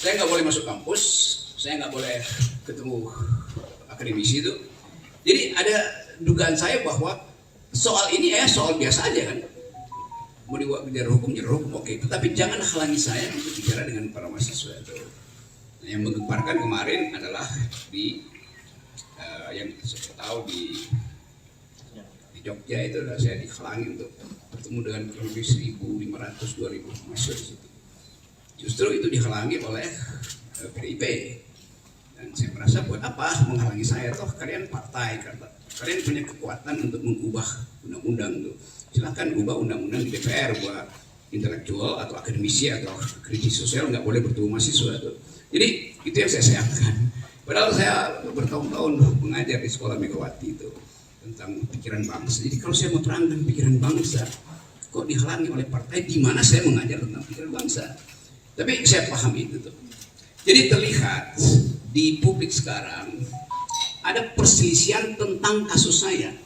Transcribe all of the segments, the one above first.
Saya nggak boleh masuk kampus, saya nggak boleh ketemu akademisi itu. Jadi ada dugaan saya bahwa soal ini soal biasa aja kan. Mau dibuat bicara hukum, oke. Tetapi jangan halangi saya untuk bicara dengan para mahasiswa itu. Nah, yang menggemparkan kemarin adalah di yang saya tahu di Jogja itu saya dihalangi untuk bertemu dengan kurang lebih 1.500-2.000 mahasiswa di situ. Justru itu dihalangi oleh PDIP. Dan saya merasa buat apa menghalangi saya, toh kalian partai, kalian punya kekuatan untuk mengubah undang-undang tuh. Silakan ubah undang-undang di DPR buat intelektual atau akademisi atau kritis sosial nggak boleh bertemu mahasiswa tuh. Jadi itu yang saya sayangkan. Padahal saya bertahun-tahun mengajar di sekolah Megawati itu tentang pikiran bangsa. Jadi kalau saya mau terangkan pikiran bangsa, kok dihalangi oleh partai di mana saya mengajar tentang pikiran bangsa. Tapi saya paham itu tuh. Jadi terlihat di publik sekarang ada perselisihan tentang kasus saya.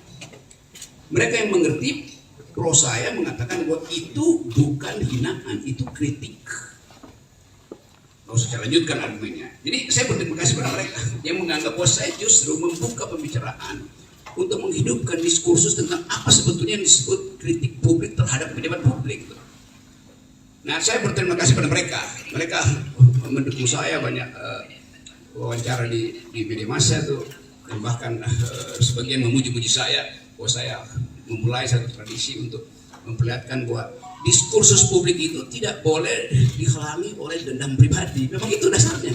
Mereka yang mengerti pro saya mengatakan bahwa itu bukan hinaan, itu kritik. Nggak usah saya lanjutkan argumennya. Jadi saya berterima kasih kepada mereka yang menganggap bahwa saya justru membuka pembicaraan untuk menghidupkan diskursus tentang apa sebetulnya yang disebut kritik publik terhadap pejabat publik. Nah, saya berterima kasih pada mereka. Mereka mendukung saya banyak wawancara di media massa tuh, dan bahkan sebagian memuji-muji saya bahwa saya memulai satu tradisi untuk memperlihatkan bahwa diskursus publik itu tidak boleh dihalangi oleh dendam pribadi. Memang itu dasarnya.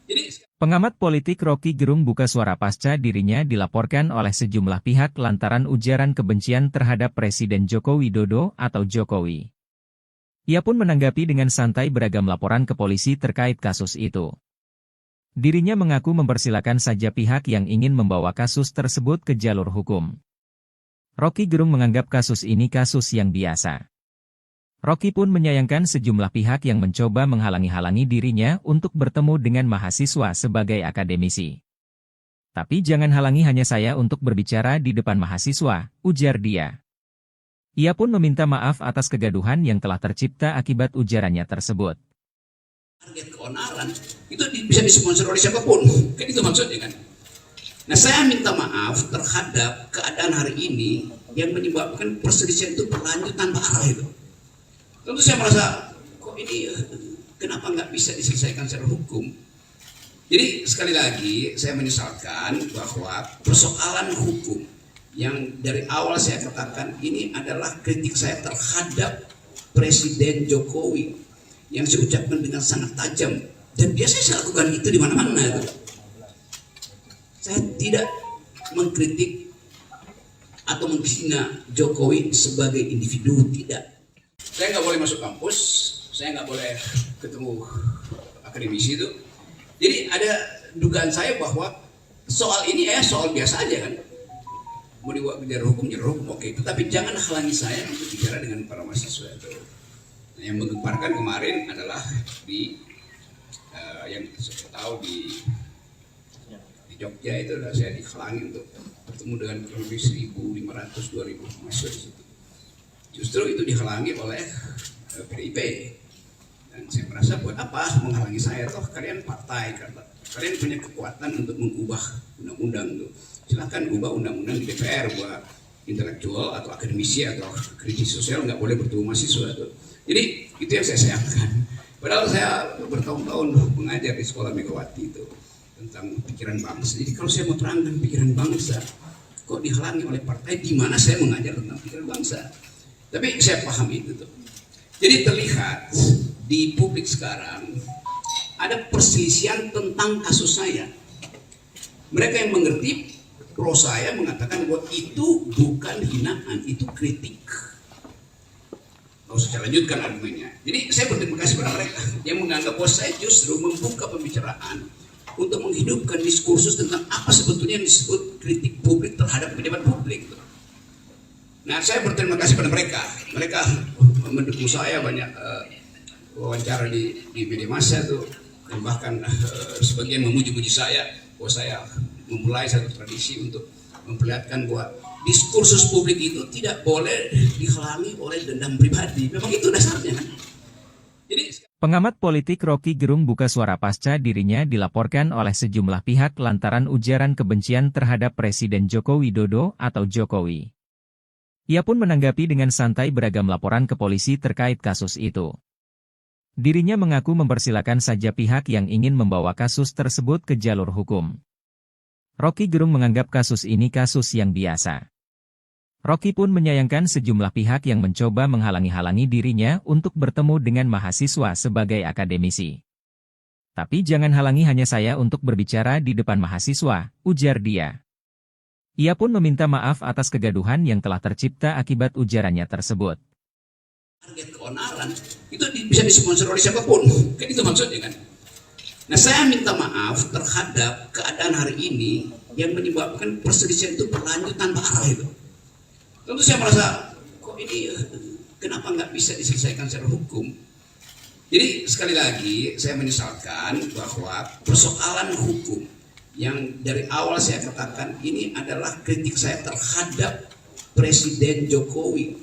Jadi pengamat politik Rocky Gerung buka suara pasca dirinya dilaporkan oleh sejumlah pihak lantaran ujaran kebencian terhadap Presiden Joko Widodo atau Jokowi. Ia pun menanggapi dengan santai beragam laporan ke polisi terkait kasus itu. Dirinya mengaku mempersilakan saja pihak yang ingin membawa kasus tersebut ke jalur hukum. Rocky Gerung menganggap kasus ini kasus yang biasa. Rocky pun menyayangkan sejumlah pihak yang mencoba menghalangi-halangi dirinya untuk bertemu dengan mahasiswa sebagai akademisi. Tapi jangan halangi hanya saya untuk berbicara di depan mahasiswa, ujar dia. Ia pun meminta maaf atas kegaduhan yang telah tercipta akibat ujarannya tersebut. Target keonaran itu bisa disponsor oleh siapapun, kan itu maksudnya kan. Nah, saya minta maaf terhadap keadaan hari ini yang menyebabkan perselisihan itu berlanjut tanpa arah itu. Tentu saya merasa kok ini kenapa nggak bisa diselesaikan secara hukum. Jadi sekali lagi saya menyesalkan bahwa persoalan hukum yang dari awal saya katakan ini adalah kritik saya terhadap Presiden Jokowi yang saya ucapkan dengan sangat tajam, dan biasanya saya lakukan itu di mana-mana. Saya tidak mengkritik atau menghina Jokowi sebagai individu, tidak. Saya nggak boleh masuk kampus, saya nggak boleh ketemu akademisi itu. Jadi ada dugaan saya bahwa soal ini soal biasa aja kan. Mau dibuat bicara hukum, oke. Tetapi jangan halangi saya untuk bicara dengan para mahasiswa itu. Nah, yang menggemparkan kemarin adalah di yang saya tahu di Jogja itu saya dihalangi untuk bertemu dengan kurang lebih 1.500-2.000 mahasiswa di situ. Justru itu dihalangi oleh PDIP. Dan saya merasa buat apa menghalangi saya, toh kalian partai, kalian punya kekuatan untuk mengubah undang-undang tuh. Silakan ubah undang-undang di DPR buat intelektual atau akademisi atau kritis sosial nggak boleh bertemu mahasiswa tuh. Jadi itu yang saya sayangkan. Padahal saya bertahun-tahun mengajar di sekolah Megawati itu tentang pikiran bangsa. Jadi kalau saya mau terangkan pikiran bangsa, kok dihalangi oleh partai di mana saya mengajar tentang pikiran bangsa. Tapi saya paham itu tuh. Jadi terlihat di publik sekarang ada perselisihan tentang kasus saya. Mereka yang mengerti pro saya mengatakan bahwa itu bukan hinaan, itu kritik. Nggak usah saya lanjutkan argumennya. Jadi saya berterima kasih kepada mereka yang menganggap bahwa saya justru membuka pembicaraan untuk menghidupkan diskursus tentang apa sebetulnya yang disebut kritik publik terhadap pejabat publik. Nah, saya berterima kasih pada mereka. Mereka mendukung saya banyak wawancara di media massa tuh, dan bahkan sebagian memuji-muji saya bahwa saya memulai satu tradisi untuk memperlihatkan bahwa diskursus publik itu tidak boleh dihalangi oleh dendam pribadi. Memang itu dasarnya. Jadi Pengamat politik Rocky Gerung buka suara pasca dirinya dilaporkan oleh sejumlah pihak lantaran ujaran kebencian terhadap Presiden Joko Widodo atau Jokowi. Ia pun menanggapi dengan santai beragam laporan ke polisi terkait kasus itu. Dirinya mengaku mempersilakan saja pihak yang ingin membawa kasus tersebut ke jalur hukum. Rocky Gerung menganggap kasus ini kasus yang biasa. Rocky pun menyayangkan sejumlah pihak yang mencoba menghalangi-halangi dirinya untuk bertemu dengan mahasiswa sebagai akademisi. Tapi jangan halangi hanya saya untuk berbicara di depan mahasiswa, ujar dia. Ia pun meminta maaf atas kegaduhan yang telah tercipta akibat ujarannya tersebut. Target keonaran itu bisa disponsor oleh siapapun, kan itu maksudnya kan. Nah, saya minta maaf terhadap keadaan hari ini yang menyebabkan perselisihan itu berlanjut tanpa arah itu. Tentu saya merasa, kok ini kenapa nggak bisa diselesaikan secara hukum? Jadi sekali lagi saya menyesalkan bahwa persoalan hukum yang dari awal saya katakan ini adalah kritik saya terhadap Presiden Jokowi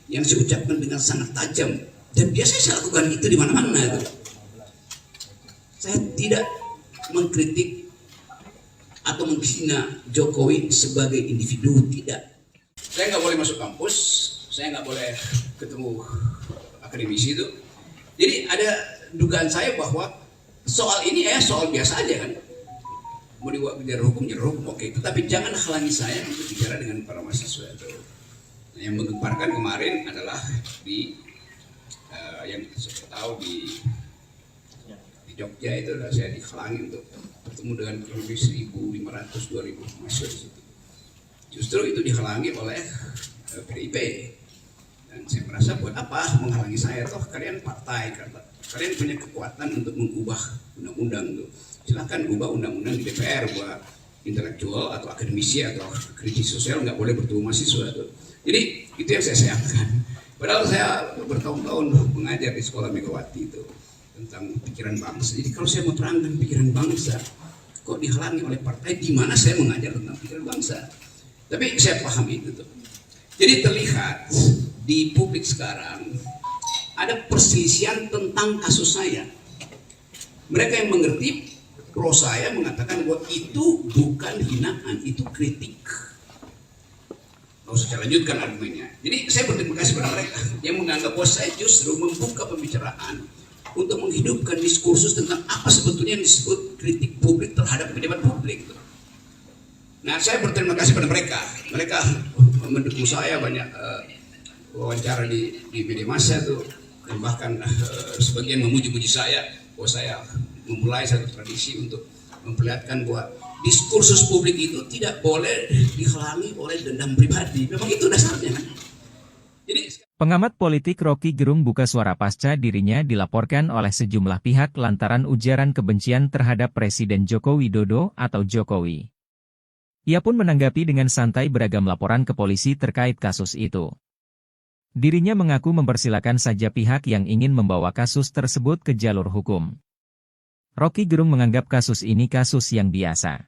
yang saya ucapkan dengan sangat tajam. Dan biasanya saya lakukan itu di mana-mana. Saya tidak mengkritik atau menghina Jokowi sebagai individu, tidak. Saya nggak boleh masuk kampus, saya nggak boleh ketemu akademisi itu. Jadi ada dugaan saya bahwa soal ini soal biasa aja kan. Mau dibawa ke jalur hukum, oke. Tetapi jangan halangi saya untuk bicara dengan para mahasiswa itu. Nah, yang menggemparkan kemarin adalah di yang saya tahu di Jogja itu saya dihalangi untuk bertemu dengan kurang lebih 1.500-2.000 mahasiswa di situ. Justru itu dihalangi oleh PDIP. Dan saya merasa buat apa menghalangi saya, toh kalian partai, kalian punya kekuatan untuk mengubah undang-undang itu. Silakan ubah undang-undang di DPR buat intelektual atau akademisi atau kritis sosial nggak boleh bertemu mahasiswa itu. Jadi itu yang saya sayangkan. Padahal saya bertahun-tahun mengajar di sekolah Megawati itu tentang pikiran bangsa. Jadi kalau saya menerangkan pikiran bangsa, kok dihalangi oleh partai di mana saya mengajar tentang pikiran bangsa? Tapi saya paham itu tuh. Jadi terlihat di publik sekarang ada perselisihan tentang kasus saya. Mereka yang mengerti pro saya mengatakan bahwa itu bukan hinaan, itu kritik. Kalau saya lanjutkan argumennya. Jadi saya berterima kasih pada mereka yang menganggap bahwa saya justru membuka pembicaraan untuk menghidupkan diskursus tentang apa sebetulnya yang disebut kritik publik terhadap pejabat publik. Nah, saya berterima kasih pada mereka. Mereka mendukung saya banyak wawancara di media massa tuh, dan bahkan sebagian memuji-muji saya bahwa saya memulai satu tradisi untuk memperlihatkan bahwa diskursus publik itu tidak boleh dihalangi oleh dendam pribadi. Memang itu dasarnya. Jadi pengamat politik Rocky Gerung buka suara pasca dirinya dilaporkan oleh sejumlah pihak lantaran ujaran kebencian terhadap Presiden Joko Widodo atau Jokowi. Ia pun menanggapi dengan santai beragam laporan ke polisi terkait kasus itu. Dirinya mengaku mempersilakan saja pihak yang ingin membawa kasus tersebut ke jalur hukum. Rocky Gerung menganggap kasus ini kasus yang biasa.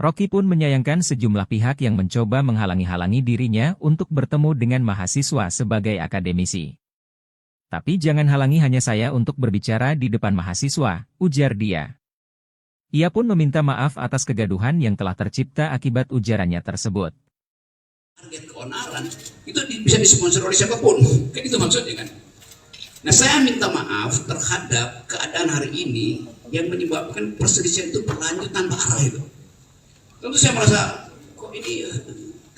Rocky pun menyayangkan sejumlah pihak yang mencoba menghalangi-halangi dirinya untuk bertemu dengan mahasiswa sebagai akademisi. Tapi jangan halangi hanya saya untuk berbicara di depan mahasiswa, ujar dia. Ia pun meminta maaf atas kegaduhan yang telah tercipta akibat ujarannya tersebut. Target keonaran itu bisa disponsor oleh siapapun, kan itu maksudnya kan. Nah, saya minta maaf terhadap keadaan hari ini yang menyebabkan perselisihan itu berlanjut tanpa arah itu. Tentu saya merasa, kok ini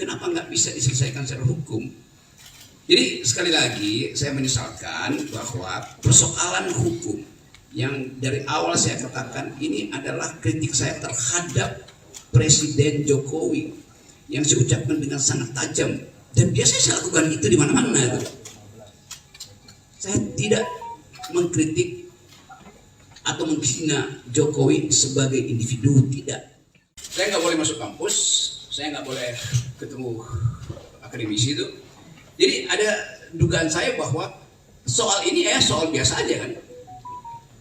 kenapa nggak bisa diselesaikan secara hukum? Jadi sekali lagi saya menyesalkan bahwa persoalan hukum yang dari awal saya katakan ini adalah kritik saya terhadap Presiden Jokowi yang saya ucapkan dengan sangat tajam. Dan biasanya saya lakukan itu di mana-mana. Saya tidak mengkritik atau menghina Jokowi sebagai individu, tidak. Saya nggak boleh masuk kampus, saya nggak boleh ketemu akademisi itu. Jadi ada dugaan saya bahwa soal ini soal biasa aja kan.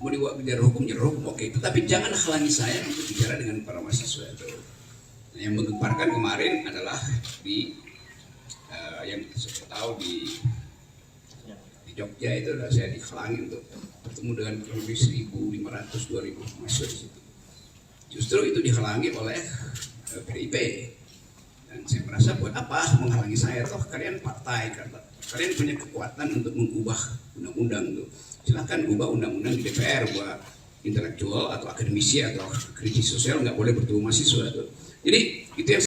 Mau dibawa ke jalur hukum, oke. Tetapi jangan halangi saya untuk bicara dengan para mahasiswa itu. Nah, yang menggemparkan kemarin adalah di yang saya tahu di Jogja itu saya dihalangi untuk bertemu dengan kurang lebih 1.500-2.000 mahasiswa di situ. Justru itu dihalangi oleh PDIP. Dan saya merasa buat apa menghalangi saya, toh kalian partai, kalian punya kekuatan untuk mengubah undang-undang tuh. Silakan ubah undang-undang di DPR, buat intelektual atau akademisi atau kritis sosial nggak boleh bertemu mahasiswa tuh. Jadi itu yang